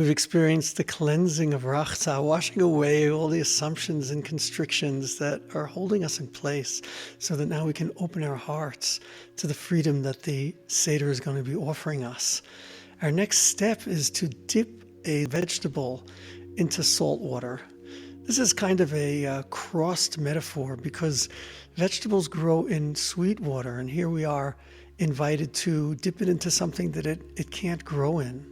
We've experienced the cleansing of rachza, washing away all the assumptions and constrictions that are holding us in place so that now we can open our hearts to the freedom that the Seder is going to be offering us. Our next step is to dip a vegetable into salt water. This is kind of a crossed metaphor because vegetables grow in sweet water, and here we are invited to dip it into something that it can't grow in.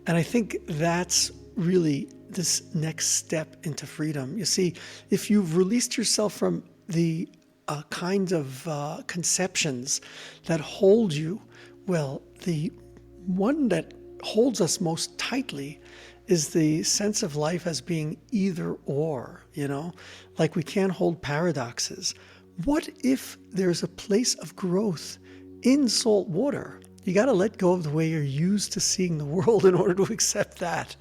And I think that's really this next step into freedom. You see, if you've released yourself from the kind of conceptions that hold you, well, the one that holds us most tightly is the sense of life as being either or, like we can't hold paradoxes. What if there's a place of growth in salt water? You got to let go of the way you're used to seeing the world in order to accept that.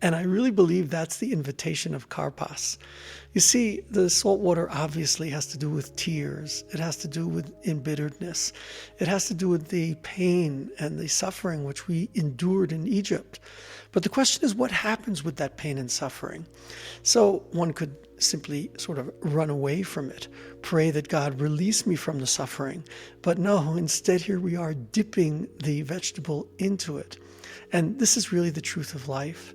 And I really believe that's the invitation of Karpas. You see, the salt water obviously has to do with tears. It has to do with embitteredness. It has to do with the pain and the suffering which we endured in Egypt. But the question is, what happens with that pain and suffering? So one could simply sort of run away from it, pray that God release me from the suffering. But no, instead here we are dipping the vegetable into it. And this is really the truth of life.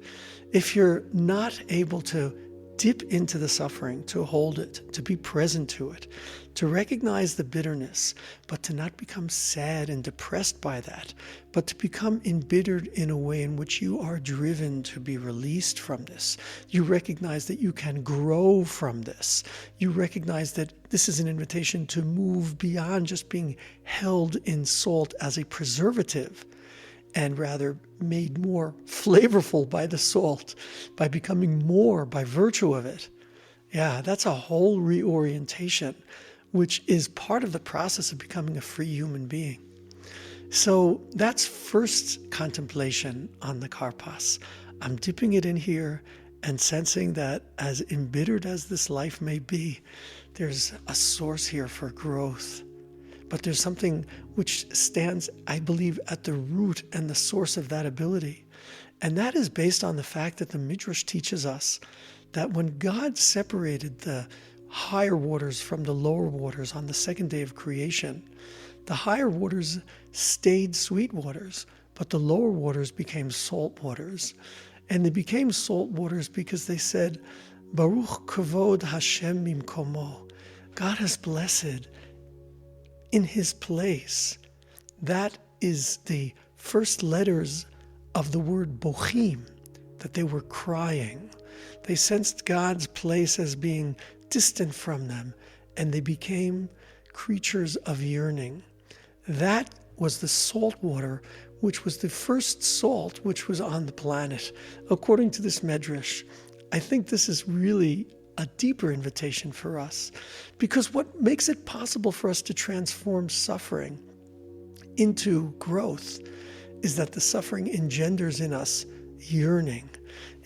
If you're not able to dip into the suffering, to hold it, to be present to it, to recognize the bitterness, but to not become sad and depressed by that, but to become embittered in a way in which you are driven to be released from this. You recognize that you can grow from this. You recognize that this is an invitation to move beyond just being held in salt as a preservative, and rather made more flavorful by the salt, by becoming more by virtue of it. Yeah, that's a whole reorientation, which is part of the process of becoming a free human being. So that's first contemplation on the Karpas. I'm dipping it in here and sensing that as embittered as this life may be, there's a source here for growth. But there's something which stands, I believe, at the root and the source of that ability. And that is based on the fact that the Midrash teaches us that when God separated the higher waters from the lower waters on the second day of creation, the higher waters stayed sweet waters, but the lower waters became salt waters. And they became salt waters because they said, Baruch kavod Hashem mimkomo. God has blessed in his place. That is the first letters of the word bochim, that they were crying. They sensed God's place as being distant from them, and they became creatures of yearning. That was the salt water, which was the first salt which was on the planet. According to this Medrash, I think this is really a deeper invitation for us, because what makes it possible for us to transform suffering into growth is that the suffering engenders in us yearning.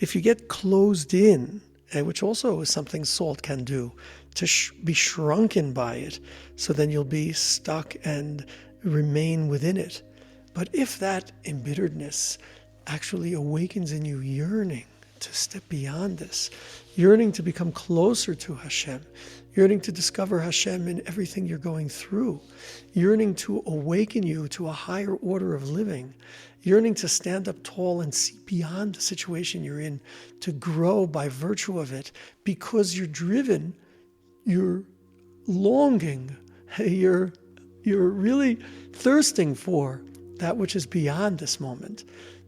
If you get closed in, which also is something salt can do, to be shrunken by it, so then you'll be stuck and remain within it. But if that embitteredness actually awakens in you yearning to step beyond this, yearning to become closer to Hashem, yearning to discover Hashem in everything you're going through, yearning to awaken you to a higher order of living, yearning to stand up tall and see beyond the situation you're in, to grow by virtue of it, because you're driven, you're longing, you're really thirsting for that which is beyond this moment.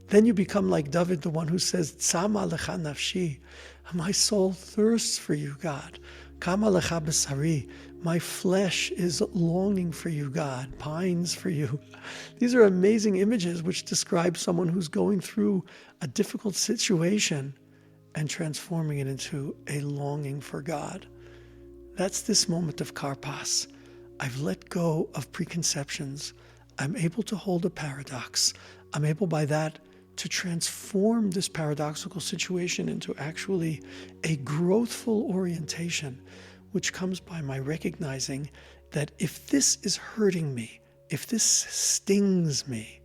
Then you become like David, the one who says, Tzama lecha nafshi, my soul thirsts for you, God. Kama lecha besari, my flesh is longing for you, God, pines for you. These are amazing images which describe someone who's going through a difficult situation and transforming it into a longing for God. That's this moment of Karpas. I've let go of preconceptions. I'm able to hold a paradox. I'm able by that to transform this paradoxical situation into actually a growthful orientation, which comes by my recognizing that if this is hurting me, if this stings me,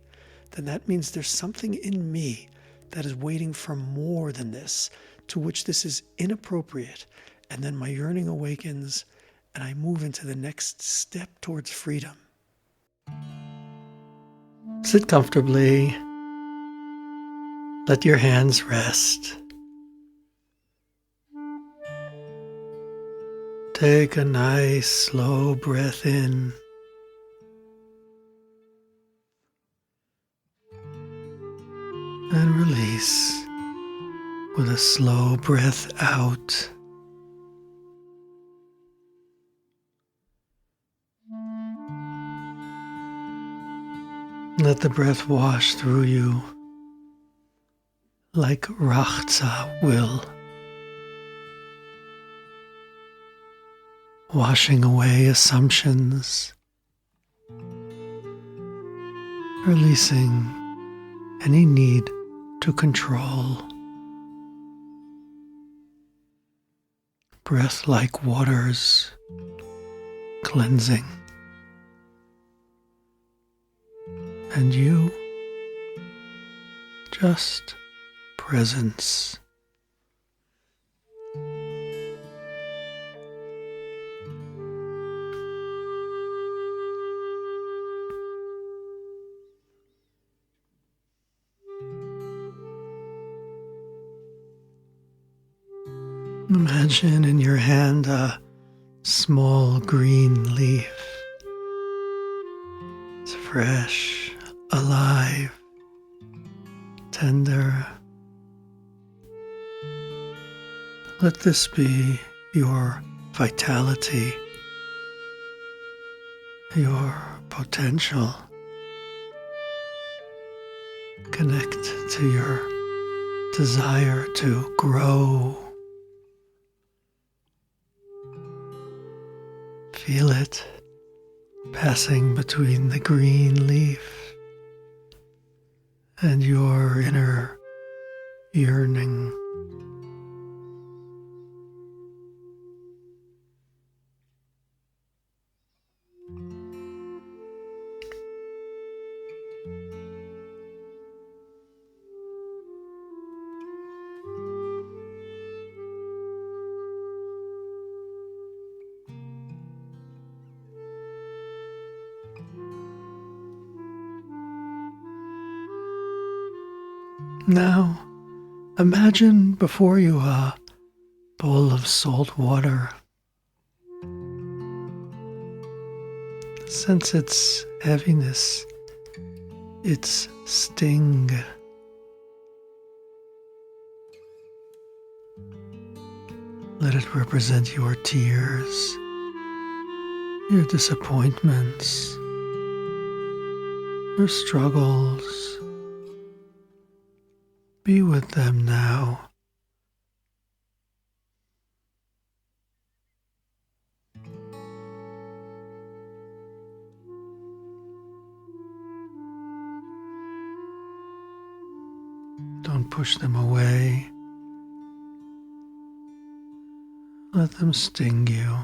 then that means there's something in me that is waiting for more than this, to which this is inappropriate. And then my yearning awakens and I move into the next step towards freedom. Sit comfortably. Let your hands rest. Take a nice slow breath in. And release with a slow breath out. Let the breath wash through you like Rachza will, washing away assumptions, releasing any need to control. Breath like waters, cleansing. And you, just presence. Imagine in your hand a small green leaf. It's fresh, alive, tender. Let this be your vitality, your potential. Connect to your desire to grow. Feel it passing between the green leaf and your inner yearning. Now, imagine before you a bowl of salt water. Sense its heaviness, its sting. Let it represent your tears, your disappointments, your struggles. Be with them now. Don't push them away. Let them sting you.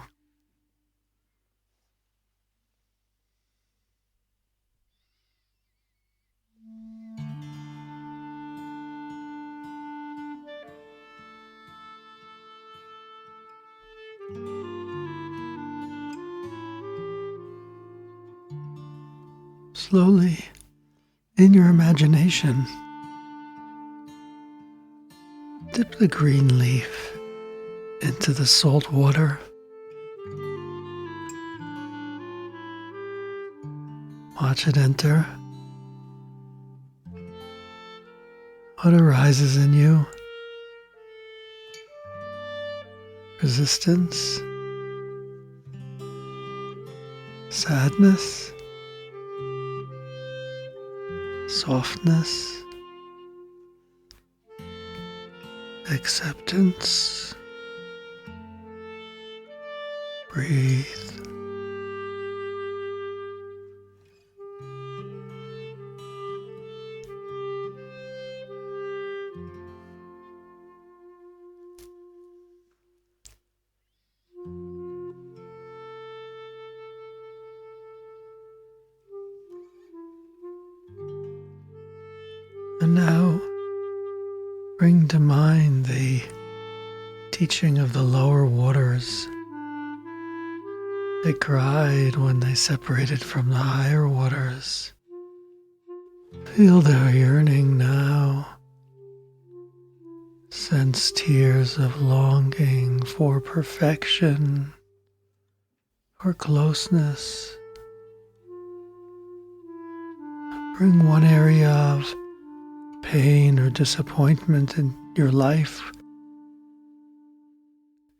Slowly, in your imagination, dip the green leaf into the salt water. Watch it enter. What arises in you? Resistance? Sadness? Softness? Acceptance? Breathe. And now, bring to mind the teaching of the lower waters. They cried when they separated from the higher waters. Feel their yearning now. Sense tears of longing for perfection, for closeness. Bring one area of pain or disappointment in your life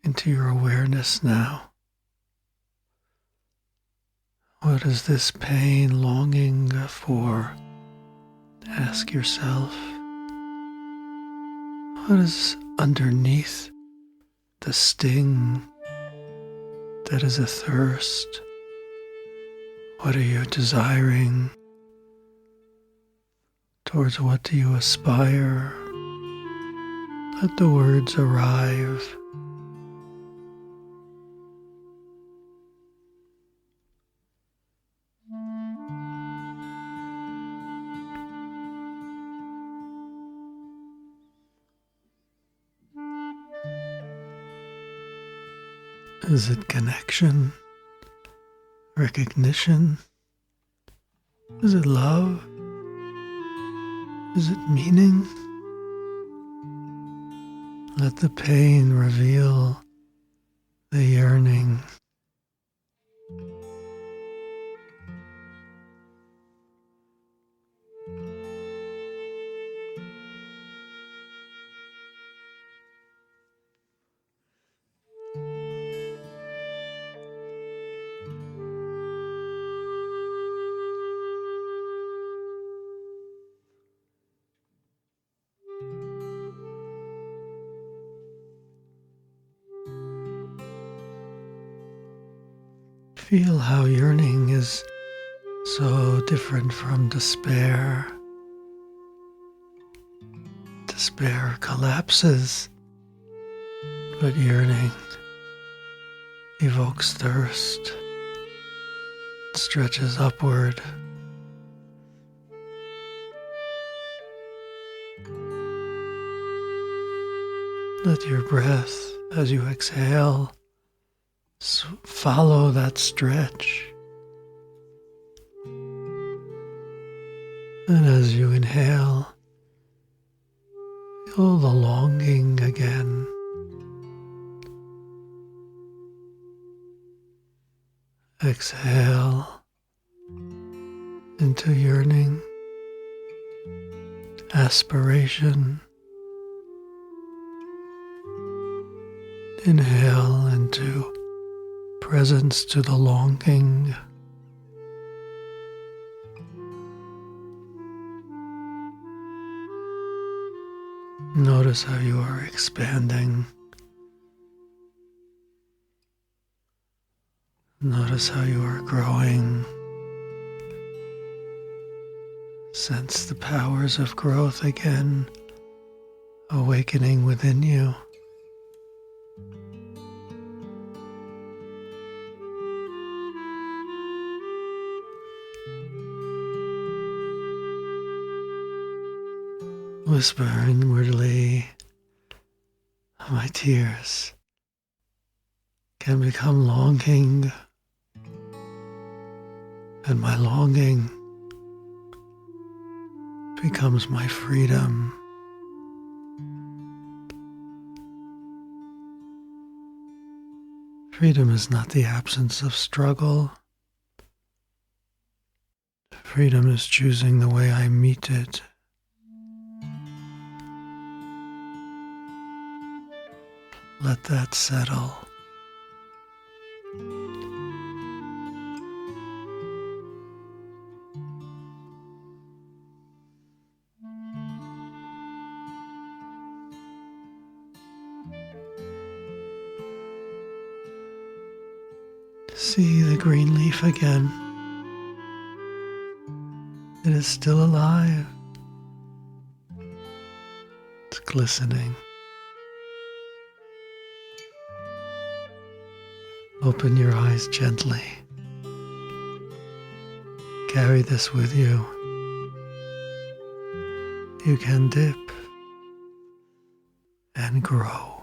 into your awareness now. What is this pain longing for? Ask yourself. What is underneath the sting that is a thirst? What are you desiring? Towards what do you aspire? Let the words arrive. Is it connection? Recognition? Is it love? Is it meaning? Let the pain reveal the yearning. Feel how yearning is so different from despair. Despair collapses, but yearning evokes thirst, stretches upward. Let your breath, as you exhale, follow that stretch. And as you inhale, feel the longing again. Exhale into yearning, aspiration. Inhale into presence to the longing. Notice how you are expanding. Notice how you are growing. Sense the powers of growth again, awakening within you. Whisper inwardly, my tears can become longing, and my longing becomes my freedom. Freedom is not the absence of struggle. Freedom is choosing the way I meet it. Let that settle. See the green leaf again. It is still alive. It's glistening. Open your eyes gently. Carry this with you. You can dip and grow.